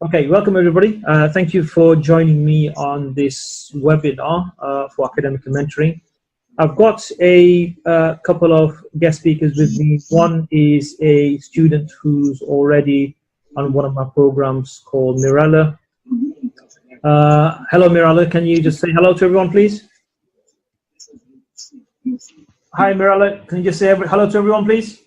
Okay, welcome everybody. Thank you for joining me on this webinar for Academica Mentoring. I've got a couple of guest speakers with me. One is a student who's already on one of my programs called Mirella. Hello Mirella, can you just say hello to everyone please? Hi Mirella, can you just say hello to everyone please?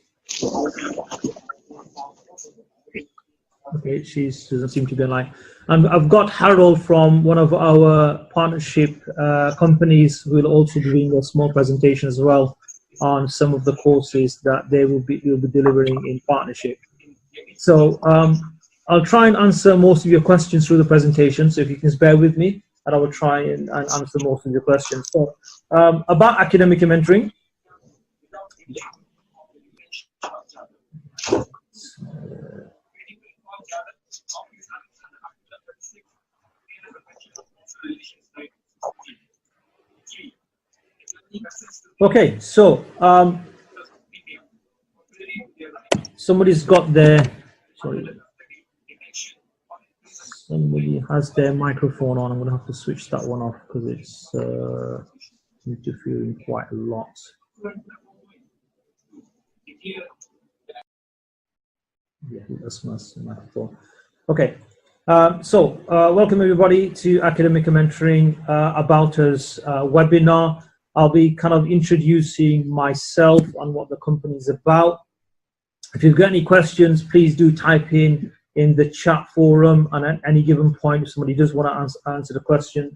Okay, she doesn't seem to be online. And I've got Harold from one of our partnership companies who will also be doing a small presentation as well on some of the courses that they will be delivering in partnership. So I'll try and answer most of your questions through the presentation, so if you can just bear with me, and I will try and answer most of your questions. So about Academica Mentoring. Okay, so somebody's got their, sorry, somebody has their microphone on. I'm going to have to switch that one off because it's interfering quite a lot. Yeah, that's my microphone. Okay, so welcome everybody to Academica Mentoring About Us webinar. I'll be kind of introducing myself and what the company is about. If you've got any questions, please do type in the chat forum, and at any given point, if somebody does want to answer the question,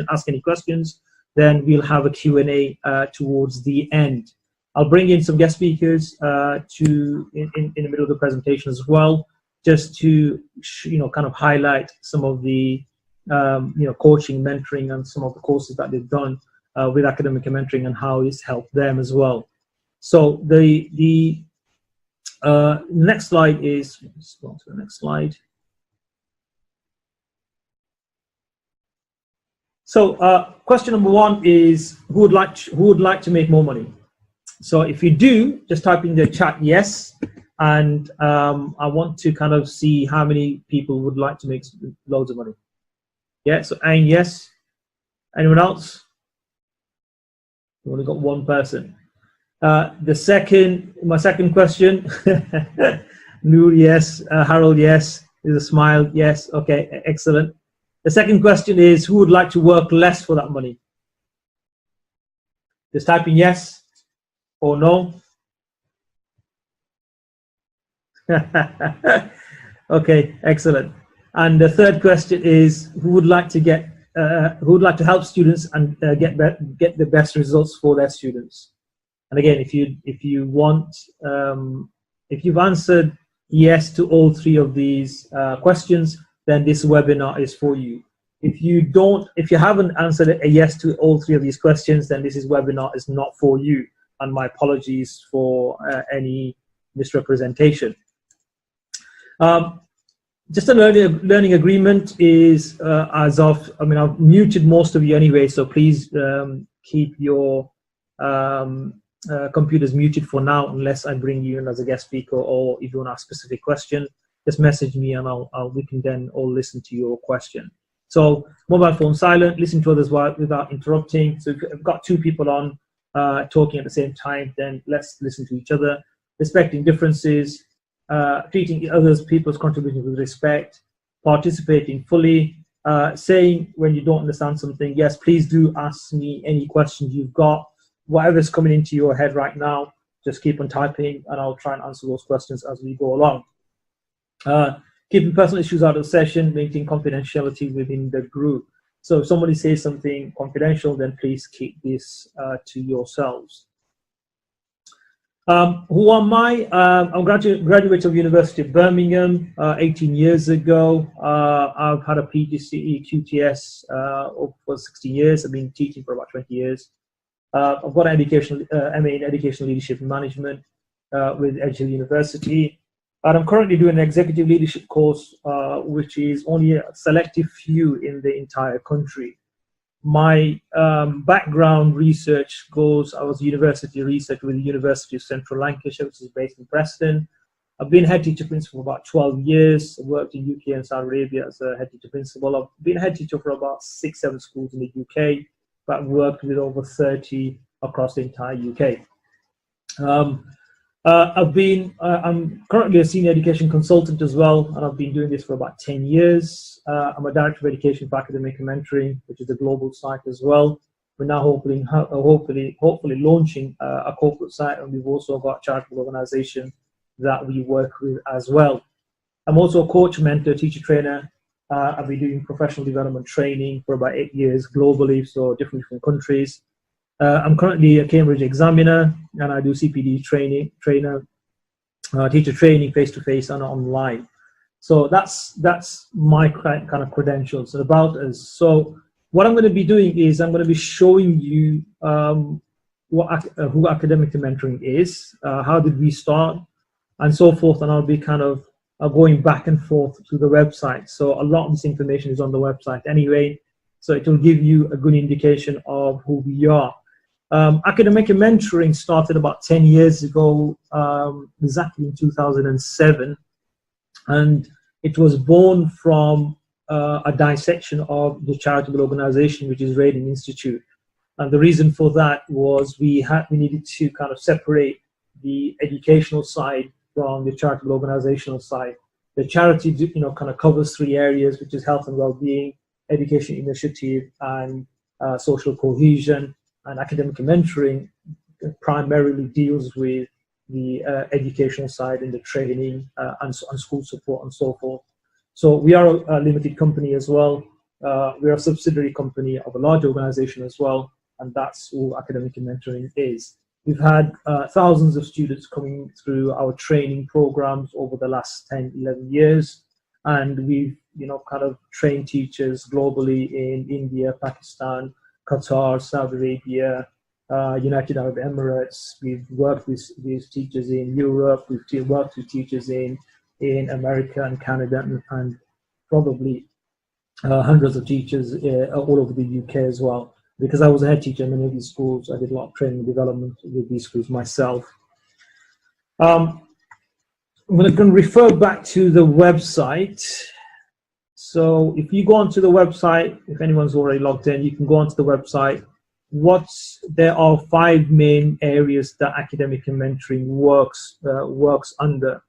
ask any questions, then we'll have a Q&A towards the end. I'll bring in some guest speakers in the middle of the presentation as well, just to kind of highlight some of the coaching, mentoring, and some of the courses that they've done with Academica Mentoring and how it's helped them as well. So the next slide is, let's go on to the next slide. So question number one is, who would like to make more money? So if you do, just type in the chat yes, and I want to kind of see how many people would like to make loads of money. Yeah, so and yes. Anyone else? We only got one person. My second question, Noor, yes. Harold, yes. There's a smile, yes. Okay, excellent. The second question is, who would like to work less for that money? Just type in yes or no. Okay, excellent. And the third question is, who would like to help students and get the best results for their students? And again, if you've answered yes to all three of these questions, then this webinar is for you. If you haven't answered a yes to all three of these questions, then this webinar is not for you. And my apologies for any misrepresentation. Just a learning agreement is I've muted most of you anyway, so please keep your computers muted for now unless I bring you in as a guest speaker, or if you want to ask a specific question, just message me and we can then all listen to your question. So mobile phone silent, listen to others without interrupting. So if you've got two people on talking at the same time, then let's listen to each other, respecting differences, treating people's contributions with respect, participating fully, saying when you don't understand something, yes, please do ask me any questions you've got. Whatever's coming into your head right now, just keep on typing and I'll try and answer those questions as we go along. Keeping personal issues out of the session, maintaining confidentiality within the group. So if somebody says something confidential, then please keep this to yourselves. Who am I? I'm a graduate of University of Birmingham 18 years ago. I've had a PGCE QTS for 16 years. I've been teaching for about 20 years. I've got an MA in Educational Leadership and Management with Edge Hill University. And I'm currently doing an executive leadership course, which is only a selective few in the entire country. My background research goes, I was university research with the University of Central Lancashire, which is based in Preston. I've been head teacher principal for about 12 years. I worked in UK and Saudi Arabia as a head teacher principal. I've been head teacher for about 6-7 schools in the UK, but worked with over 30 across the entire UK. I'm currently a senior education consultant as well, and I've been doing this for about 10 years. I'm a director of education for Academica Mentoring, which is a global site as well. We're now hopefully launching a corporate site, and we've also got a charitable organization that we work with as well. I'm also a coach, mentor, teacher trainer. I've been doing professional development training for about 8 years globally, so different countries. I'm currently a Cambridge examiner, and I do CPD teacher training face-to-face and online. So that's my kind of credentials and about us. So what I'm going to be doing is I'm going to be showing you who Academica Mentoring is, how did we start, and so forth, and I'll be kind of going back and forth to the website. So a lot of this information is on the website anyway, so it will give you a good indication of who we are. Academica Mentoring started about 10 years ago, exactly in 2007, and it was born from a dissection of the charitable organization, which is Raedan Institute. And the reason for that was we needed to kind of separate the educational side from the charitable organizational side. The charity, kind of covers 3 areas, which is health and well-being, education initiative, and social cohesion. And Academica Mentoring primarily deals with the educational side and the training and school support and so forth. So we are a limited company as well. We are a subsidiary company of a large organization as well, and that's who Academica Mentoring is. We've had thousands of students coming through our training programs over the last 10, 11 years. And we've, kind of trained teachers globally in India, Pakistan, Qatar, Saudi Arabia, United Arab Emirates. We've worked with teachers in Europe. We've worked with teachers in America and Canada, and probably hundreds of teachers all over the UK as well. Because I was a head teacher in many of these schools, I did a lot of training and development with these schools myself. I'm going to refer back to the website. So if you go onto the website, if anyone's already logged in, you can go onto the website. There are 5 main areas that Academica Mentoring works under.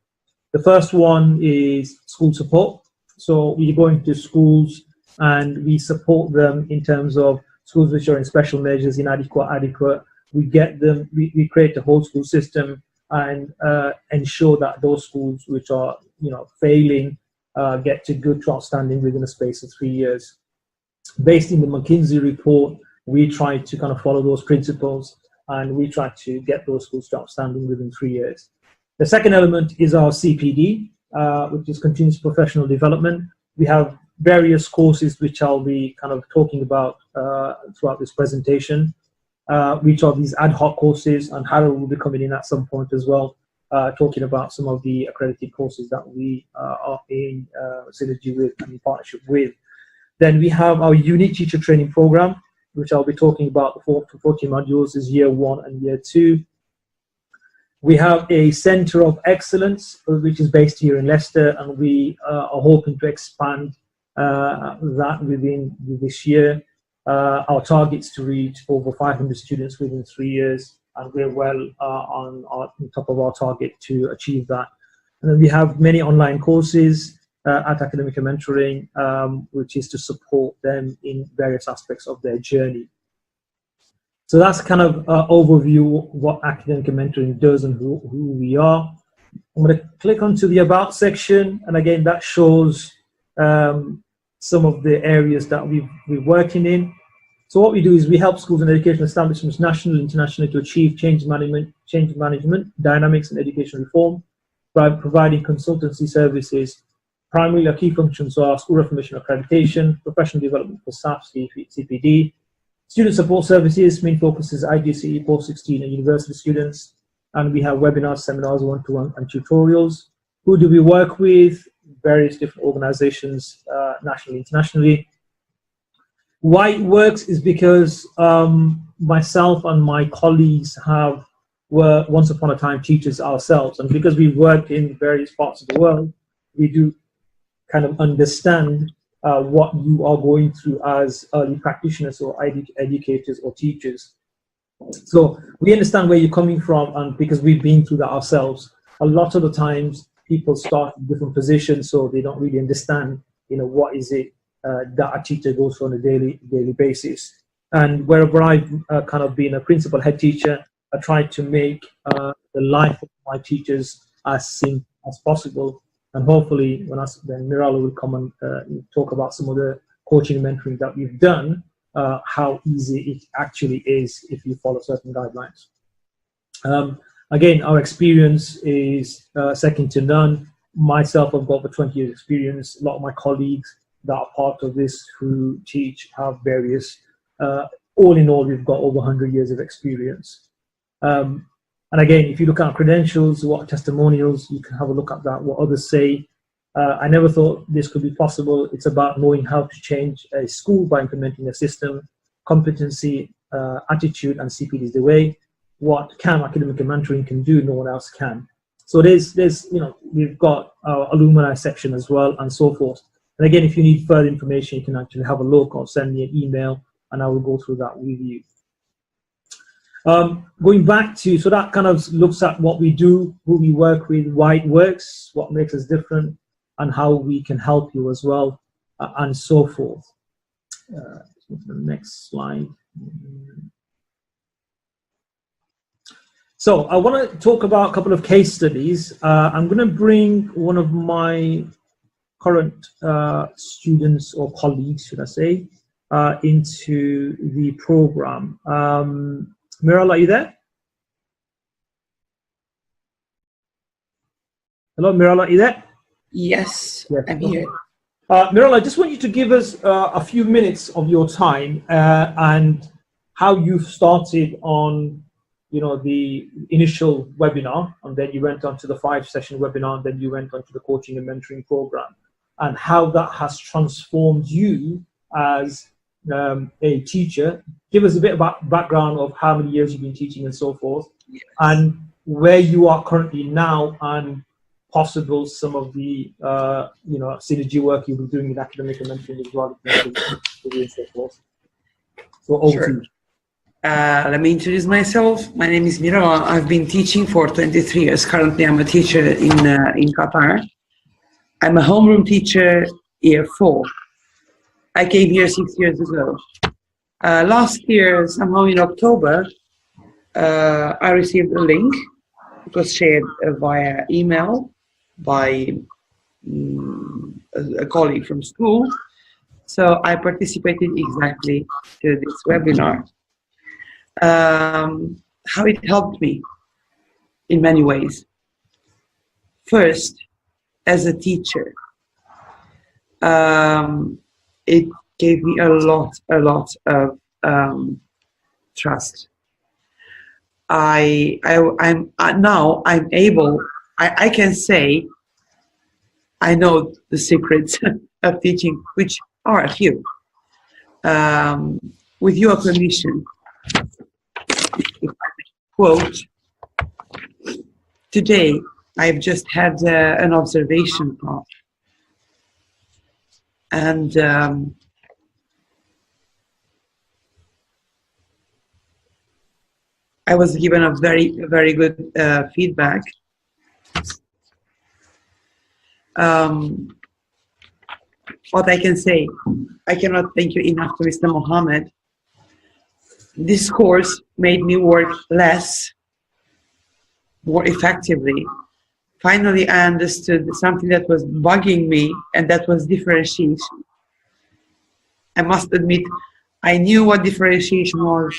The first one is school support. So we go into schools and we support them in terms of schools which are in special measures, inadequate, adequate. We get them, we create a whole school system and ensure that those schools which are failing get to good to outstanding within a space of 3 years. Based in the McKinsey report, we try to kind of follow those principles, and we try to get those schools to outstanding within 3 years. The second element is our CPD, which is continuous professional development. We have various courses which I'll be kind of talking about throughout this presentation, which are these ad hoc courses, and Harold will be coming in at some point as well, talking about some of the accredited courses that we are in synergy with and in partnership with. Then we have our unique teacher training program, which I'll be talking about. The 40 modules is year 1 and year 2. We have a Center of Excellence, which is based here in Leicester, and we are hoping to expand that within this year. Our target's to reach over 500 students within 3 years, and we're well on top of our target to achieve that. And then we have many online courses at Academica Mentoring, which is to support them in various aspects of their journey. So that's kind of an overview of what Academica Mentoring does and who we are. I'm going to click onto the About section, and again, that shows some of the areas that we're working in. So what we do is we help schools and educational establishments nationally and internationally to achieve change management, dynamics, and education reform by providing consultancy services. Primarily, our key functions are school reformation accreditation, professional development for staff, CPD, student support services. Main focus is IGCE, post-16, and university students. And we have webinars, seminars, one-to-one, and tutorials. Who do we work with? Various different organizations, nationally, internationally. Why it works is because myself and my colleagues have were once upon a time teachers ourselves, and because we work in various parts of the world, we do kind of understand what you are going through as early practitioners or educators or teachers. So we understand where you're coming from, and because we've been through that ourselves, a lot of the times people start in different positions, so they don't really understand, what is it that a teacher goes through on a daily basis. And wherever I've kind of been a principal head teacher, I try to make the life of my teachers as simple as possible. And hopefully, then Mirala will come and talk about some of the coaching and mentoring that we've done, how easy it actually is if you follow certain guidelines. Again, our experience is second to none. Myself, I've got over 20 years experience. A lot of my colleagues that are part of this who teach have various, all in all, we've got over 100 years of experience. And again, if you look at our credentials, what testimonials, you can have a look at that, what others say. I never thought this could be possible. It's about knowing how to change a school by implementing a system, competency, attitude, and CPD is the way. What Academica Mentoring can do, no one else can. So there's we've got our alumni section as well, and so forth. And again, if you need further information, you can actually have a look or send me an email, and I will go through that with you. Going back to, so that kind of looks at what we do, who we work with, why it works, what makes us different, and how we can help you as well, and so forth. Let's move to the next slide. So I want to talk about a couple of case studies. I'm going to bring one of my current students or colleagues, should I say, into the program. Miral, are you there? Hello, Miral, are you there? Yes, I'm here. Miral, I just want you to give us a few minutes of your time and how you've started on, the initial webinar, and then you went on to the 5-session webinar, and then you went on to the coaching and mentoring program, and how that has transformed you as a teacher. Give us a bit of background of how many years you've been teaching and so forth, yes, and where you are currently now, and possible some of the synergy work you'll be doing in Academica Mentoring as well. So over to you. Let me introduce myself. My name is Mira. I've been teaching for 23 years. Currently, I'm a teacher in Qatar. I'm a homeroom teacher, year 4. I came here 6 years ago. Last year, somehow in October, I received a link. It was shared via email by a colleague from school. So I participated exactly to this webinar. How it helped me in many ways. First, as a teacher, it gave me a lot of trust. I can say I know the secrets of teaching, which are a few. With your permission, if I may quote, today I've just had an observation talk, and I was given a very good feedback. What I can say, I cannot thank you enough to Mr. Mohammed. This course made me work less, more effectively. Finally, I understood something that was bugging me, and that was differentiation. I must admit, I knew what differentiation was.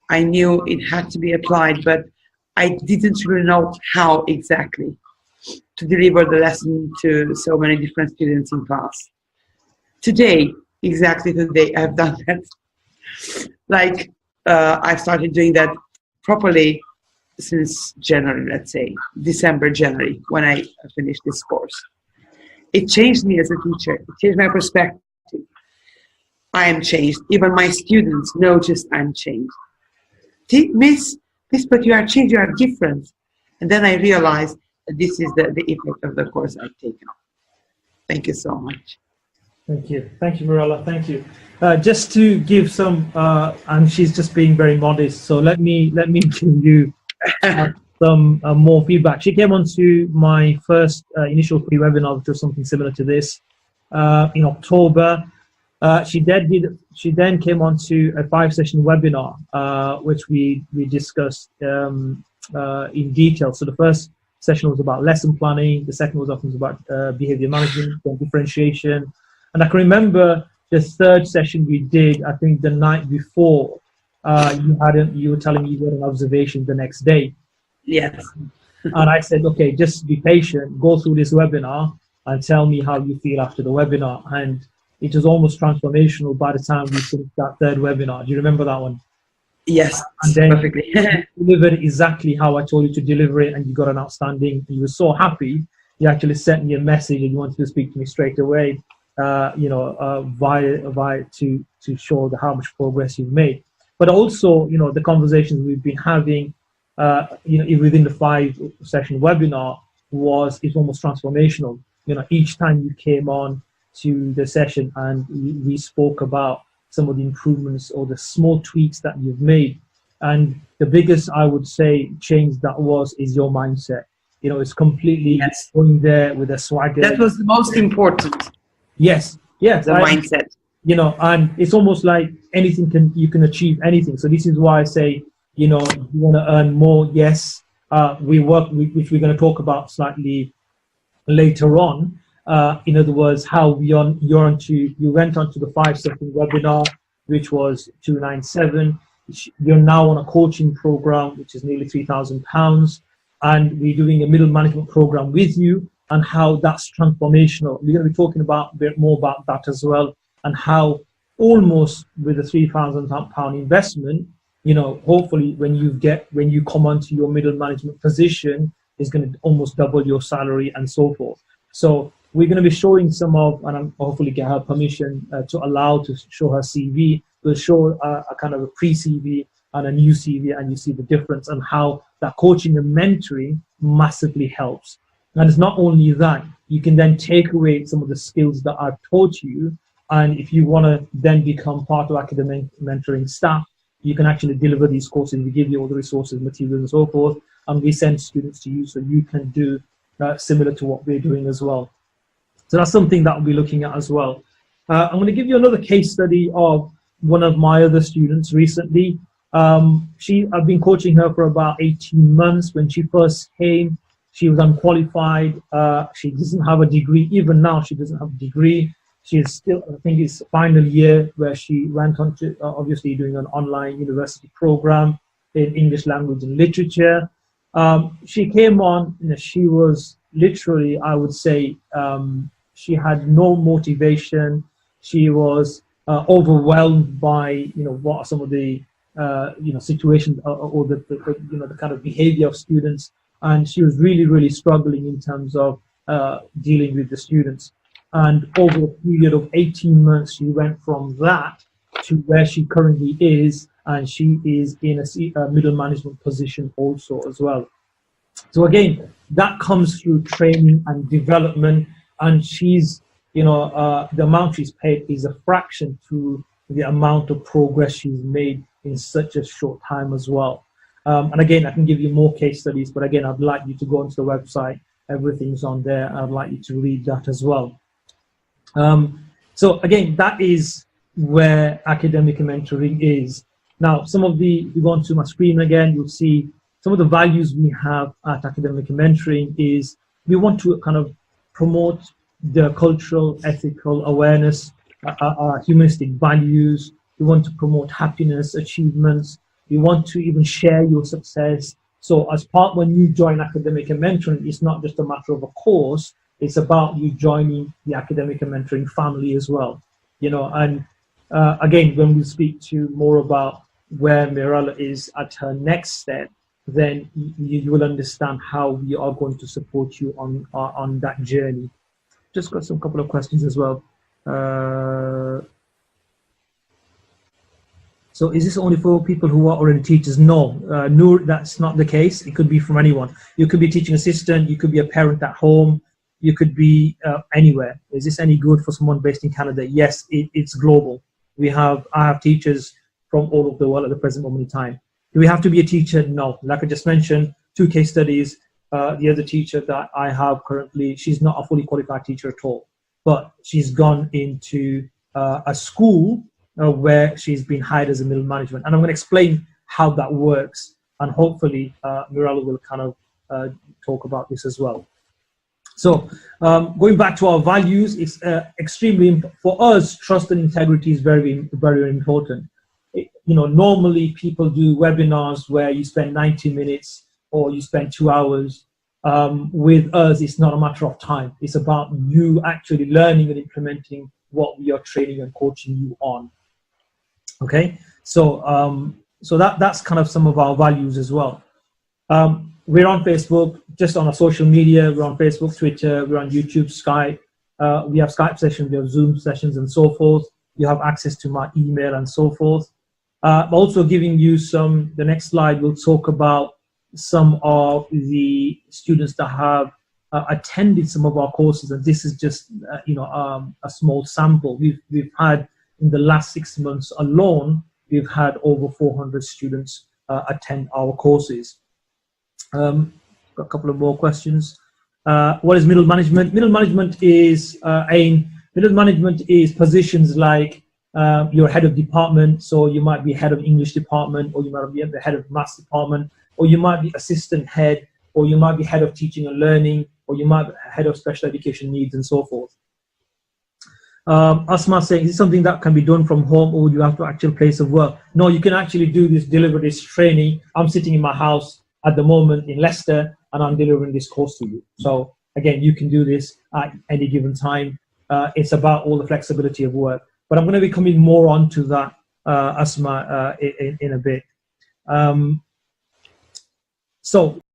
I knew it had to be applied, but I didn't really know how exactly to deliver the lesson to so many different students in class. Today, exactly today, I've done that. Like, I've started doing that properly since January, let's say, December, January, when I finished this course. It changed me as a teacher. It changed my perspective. I am changed. Even my students noticed I'm changed. Miss, Yes, but you are changed, you are different. And then I realized that this is the effect of the course I've taken. Thank you so much. Thank you. Thank you, Mirella. Thank you. Just to give some, and she's just being very modest, so let me give you some more feedback. She came onto my first initial free webinar, which was something similar to this, in October. She then came onto a 5-session webinar, which we discussed in detail. So the first session was about lesson planning. The second was often about behavior management and differentiation. And I can remember the third session we did, I think the night before, you were telling me you had an observation the next day. Yes. And I said, okay, just be patient, go through this webinar and tell me how you feel after the webinar. And it was almost transformational by the time we finished that third webinar. Do you remember that one? Yes, and then perfectly. you delivered exactly how I told you to deliver it, and you got an outstanding. You were so happy. You actually sent me a message, and you wanted to speak to me straight away. Via to show how much progress you've made. But also, the conversations we've been having, within the 5-session webinar is almost transformational. Each time you came on to the session and we spoke about some of the improvements or the small tweaks that you've made. And the biggest, I would say, change is your mindset. It's completely going there with a swagger. That was the most important. Yes. The mindset. And it's almost like you can achieve anything. So this is why I say, you want to earn more. Yes, which we're going to talk about slightly later on. In other words, how you went on to the 5-session webinar, which was 297. You're now on a coaching program, which is nearly £3,000, and we're doing a middle management program with you, and how that's transformational. We're going to be talking a bit more about that as well, and how almost with a £3,000 investment, hopefully when you come onto your middle management position, is going to almost double your salary and so forth. So we're going to be showing some of, and I'm hopefully get her permission to show her CV. We'll show a kind of a pre-CV and a new CV, and you see the difference and how that coaching and mentoring massively helps. And it's not only that, you can then take away some of the skills that I've taught you. And if you want to then become part of academic mentoring staff, you can actually deliver these courses. We give you all the resources, materials, and so forth. And we send students to you so you can do similar to what we're doing as well. So that's something that we'll be looking at as well. I'm going to give you another case study of one of my other students recently. I've been coaching her for about 18 months. When she first came, she was unqualified. She doesn't have a degree. Even now, she doesn't have a degree. She is still, I think it's final year, where she went on to obviously doing an online university program in English language and literature. She came on, she was literally, I would say, she had no motivation. She was overwhelmed by, what are some of the, situations or the kind of behavior of students. And she was really, really struggling in terms of dealing with the students. And over a period of 18 months, she went from that to where she currently is, and she is in a middle management position also as well. So again, that comes through training and development, and she's, the amount she's paid is a fraction to the amount of progress she's made in such a short time as well. And again, I can give you more case studies, but again, I'd like you to go onto the website. Everything's on there. I'd like you to read that as well. So again, that is where Academica Mentoring is. Now, if you go onto my screen again, you'll see some of the values we have at Academica Mentoring is we want to kind of promote the cultural, ethical awareness, our humanistic values. We want to promote happiness, achievements. We want to even share your success. So when you join Academica Mentoring, it's not just a matter of a course, it's about you joining the Academica Mentoring family as well. And again, when we speak to more about where Mirella is at her next step, then you will understand how we are going to support you on that journey. Just got some couple of questions as well. So is this only for people who are already teachers? No, Noor, that's not the case. It could be from anyone. You could be a teaching assistant, you could be a parent at home, you could be anywhere. Is this any good for someone based in Canada? Yes, it's global. I have teachers from all over the world at the present moment in time. Do we have to be a teacher? No. Like I just mentioned, 2 case studies. The other teacher that I have currently, she's not a fully qualified teacher at all, but she's gone into a school where she's been hired as a middle management. And I'm going to explain how that works. And hopefully, Mirella will kind of talk about this as well. So going back to our values, it's extremely, for us, trust and integrity is very, very important. Normally people do webinars where you spend 90 minutes or you spend 2 hours. With us, it's not a matter of time. It's about you actually learning and implementing what we are training and coaching you on. Okay, so that's kind of some of our values as well. We're on Facebook, just on our social media. We're on Facebook, Twitter, we're on YouTube, Skype. We have Skype sessions, we have Zoom sessions and so forth. You have access to my email and so forth. Also giving you the next slide will talk about some of the students that have attended some of our courses, and this is just a small sample. We've had, in the last 6 months alone, we've had over 400 students attend our courses. Got a couple of more questions. What is middle management? Middle management is positions like you're head of department, so you might be head of English department, or you might be the head of maths department, or you might be assistant head, or you might be head of teaching and learning, or you might be head of special education needs and so forth. Asma saying, is it something that can be done from home, or do you have to actual place of work? No, you can actually deliver this training. I'm sitting in my house at the moment in Leicester, and I'm delivering this course to you. So again, you can do this at any given time. It's about all the flexibility of work. But I'm going to be coming more onto that, Asma, in a bit. So